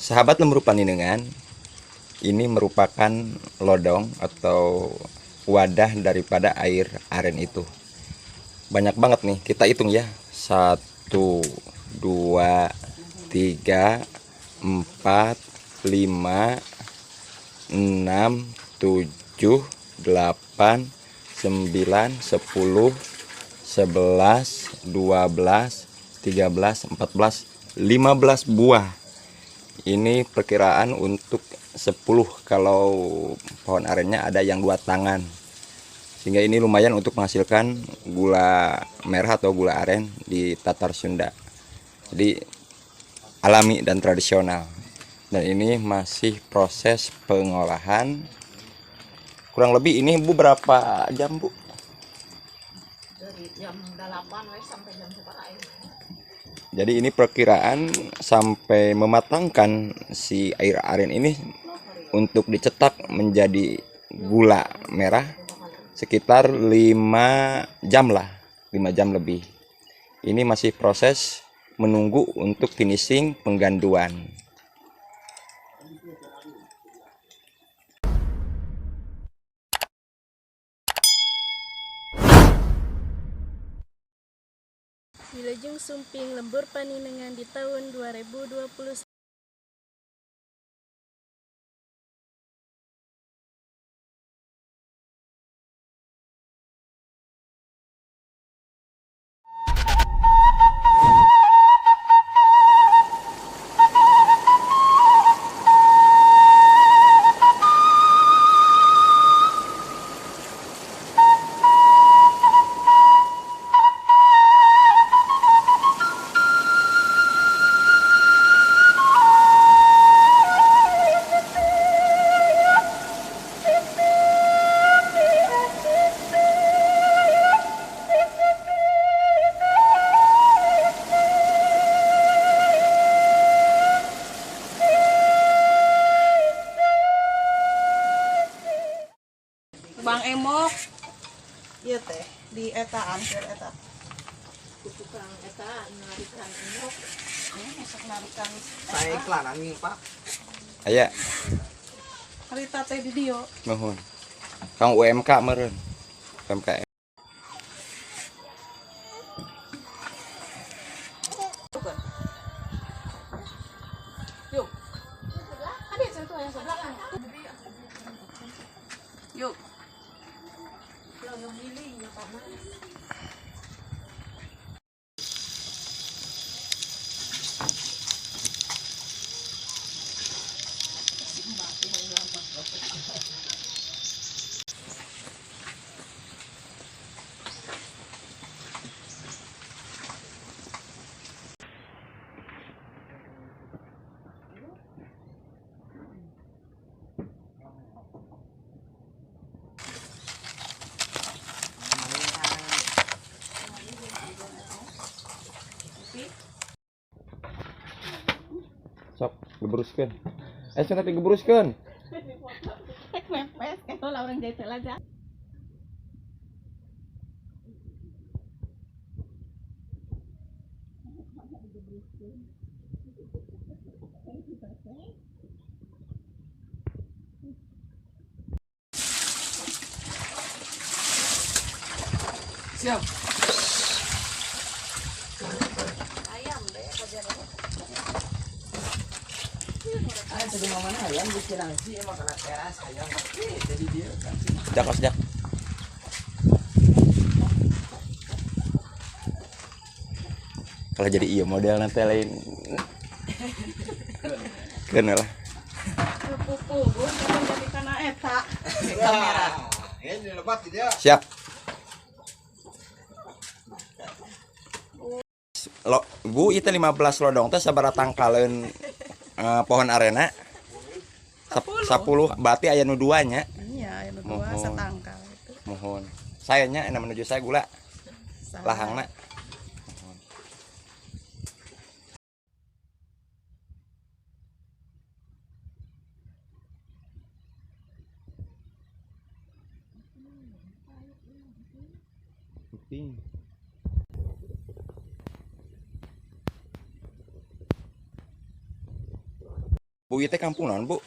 Sahabat lembur paninengan, ini merupakan lodong atau wadah daripada air aren itu. Banyak banget nih, kita hitung ya. 1, 2, 3, 4, 5, 6, 7, 8, 9, 10, 11, 12, 13, 14, 15 buah. Ini perkiraan untuk 10 kalau pohon arennya ada yang 2 tangan. Sehingga ini lumayan untuk menghasilkan gula merah atau gula aren di Tatar Sunda. Jadi alami dan tradisional. Dan ini masih proses pengolahan. Kurang lebih ini Bu berapa jam Bu? Dari jam 8 sampai jam 4. Jadi ini perkiraan sampai mematangkan si air aren ini untuk dicetak menjadi gula merah sekitar 5 jam lah, 5 jam lebih. Ini masih proses menunggu untuk finishing pengganduan. Wilujeng Sumping Lembur Paninengan di tahun 2021. Bang Emok, iya teh di eta hampir eta. Tukang eta narikan emok, masak narikan. Saya iklanan nih Pak. Aya, Harita teh di dio. nuhun. Kang UMK meureun. UMKM. Yuk. Ada satu yang sebelah kan. Yuk. Yang giling ya Pak. Sok gebruskeun. Cenah digebruskeun. Mepes kalau orang jahit aja. Siap. Ayam deh kerja. Ada tadi mana ayam bikin nasi emang kena teras ayam. Jadi dia kan. Sejak. Kalau jadi iya model nanti lain. Kena lah. Pupu, gue jangan jadi karena eta. Kamera. Ini lebat dia. Siap. Bu itu 15 lodong teh sabaraha tangkaleun pohon arena? 10 berarti aya nu 2 nya. Iya, yang Mohon. dua setangkal itu. Mohon. Sayanya enak menuju saya gula. Lahangna. Mohon. Bu ieu teh kampung naon, Bu?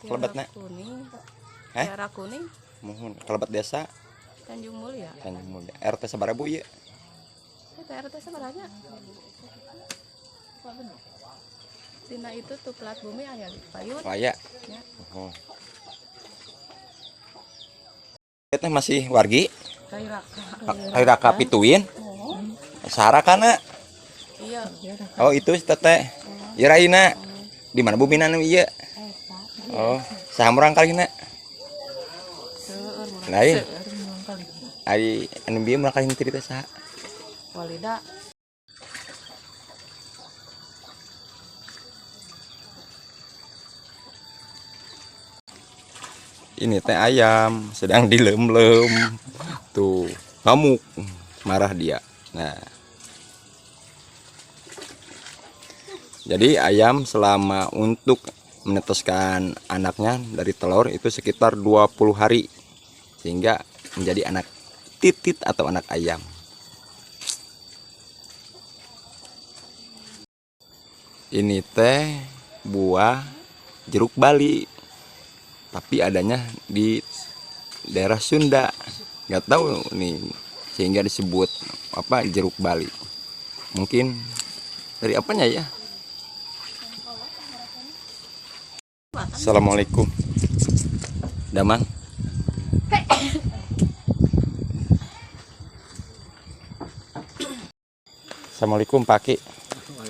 Kelebatna. Kuning. Heh? Kiara Kuning, Mohon kelebat desa Tanjung Mulia. Tanjung Mulia. RT sabaraha Bu ieu? Itu RT sebenarnya. Tina itu tuh plat bumi aya payun. Waya. Ya. Oh. Ieu teh masih wargi? Kairaka pituin. Sarakana. Iya. Oh, itu teteh. Ieu raina. Di mana bumina nu ieu? Oh, saha murang kalina? Lain. Ari anu bieu murang kalina cerita saha? Walida. Ini teh ayam sedang dilem-lem. Tuh, ngamuk. Marah dia. Nah. Jadi ayam selama untuk menetaskan anaknya dari telur itu sekitar 20 hari. Sehingga menjadi anak titit atau anak ayam. Ini teh buah jeruk Bali. Tapi adanya di daerah Sunda. Nggak tahu nih sehingga disebut apa jeruk Bali. Mungkin dari apanya ya? Assalamualaikum. Damang. Assalamualaikum Pak Ki.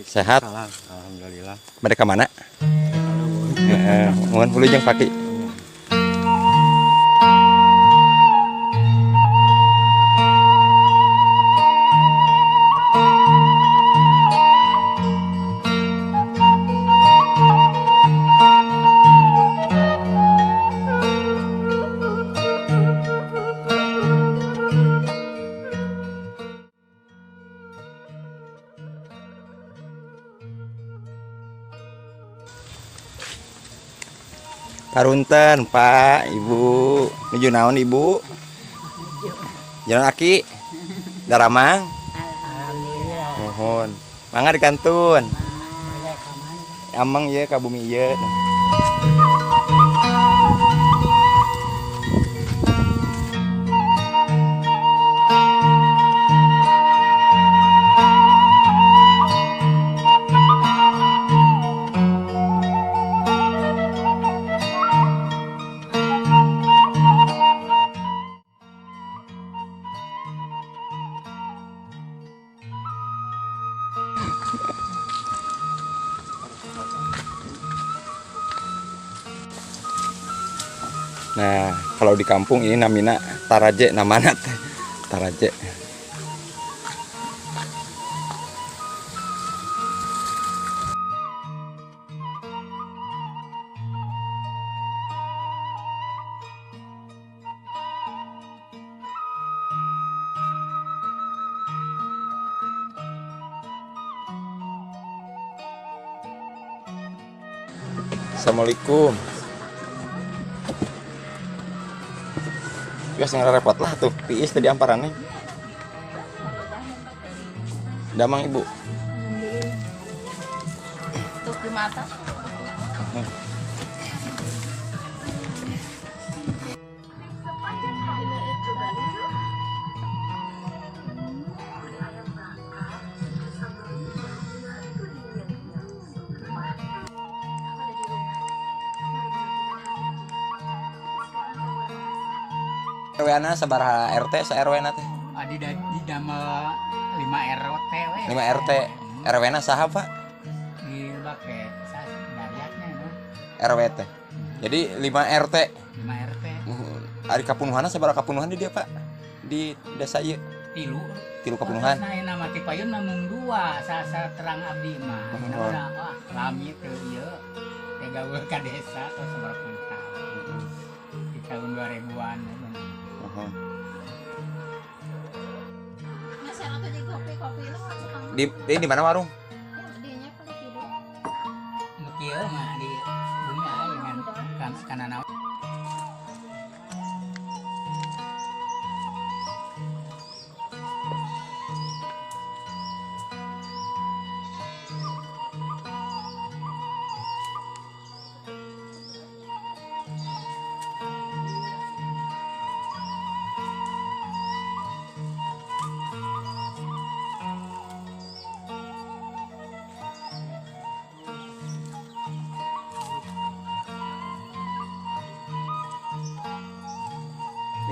Sehat? Alhamdulillah. Mereka mana? Mohon dulu jeung Pak Ki. Karunten Pak, Ibu. Nuju naon Ibu? Jalan Aki. Daramang. Alhamdulillah. Mohon. Mangga dikantun. Amang ieu ka bumi ieu. Nah, kalau di kampung ini namina taraje namana teh. Taraje. Assalamualaikum. Biasa nggak repot lah tuh, piis tadi amparannya. Damang Ibu. Tuh di mata. RW-na sabaraha RT sa RW-na teh? Di damel 5 RT we. 5 RT. RW-na saha, Pak? Di bake daryatnya no. RW teh. Jadi 5 RT. 5 RT. Ari kapunuhanna sabaraha kapunuhan di dia, Pak? Di desa ieu. Tilu kapunuhan. Nah, nama ti payun namung 2 sa terang abdi mah. Oh. Wah, lami teu ieu. Tega we ka desa tos sabaraha puluh tahun. Di tahun 2000-an. Di mana warung? Kieu mah di bumi aya dengan kanana.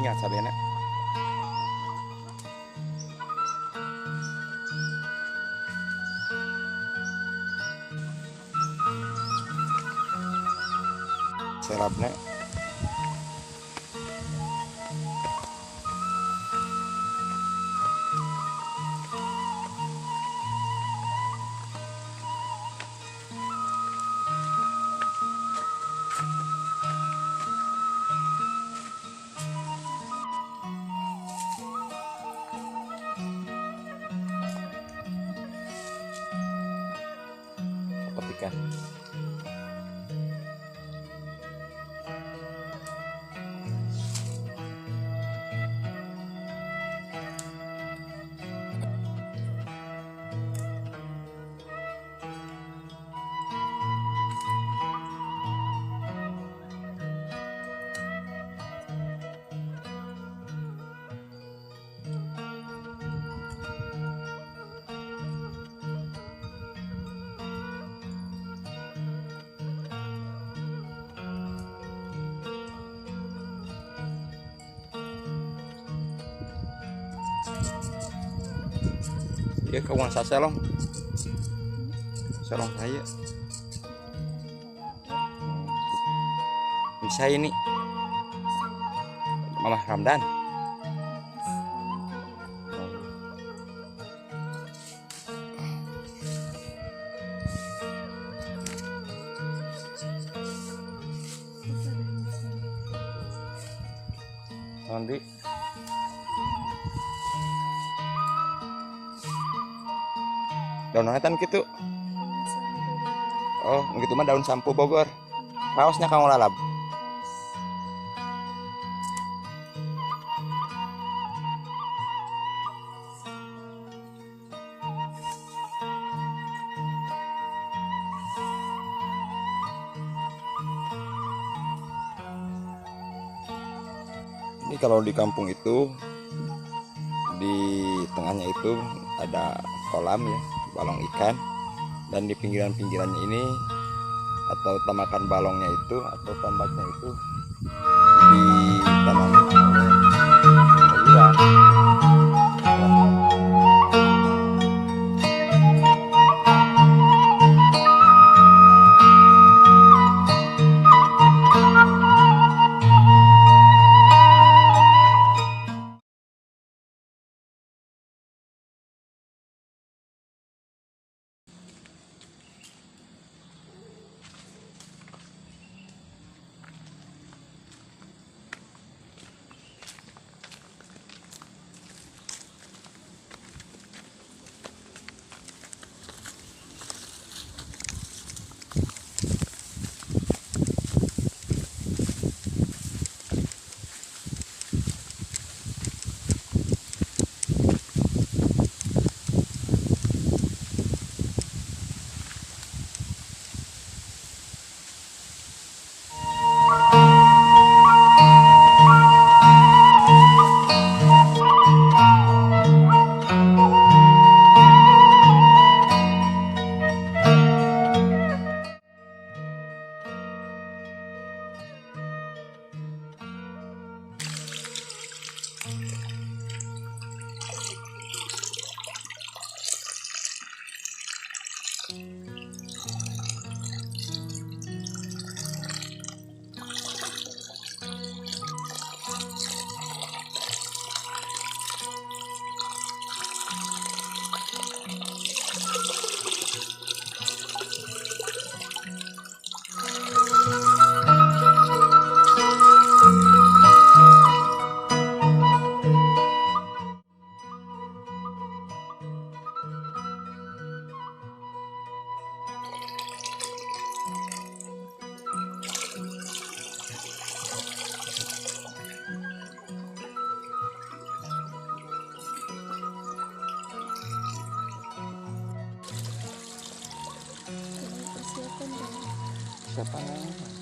Ingat sabena. Serapnya petikan. Iya kawan saya selong saya bisa ini Mama Ramdan. Nanti daun nongetan gitu. Oh, gitu mah daun sampo Bogor. Raosnya kamu lalap. Ini kalau di kampung itu di tengahnya itu ada kolam ya, balong ikan, dan di pinggiran-pinggirannya ini atau tamakan balongnya itu atau tambaknya itu ditanami oleh sayuran. Siapa namanya?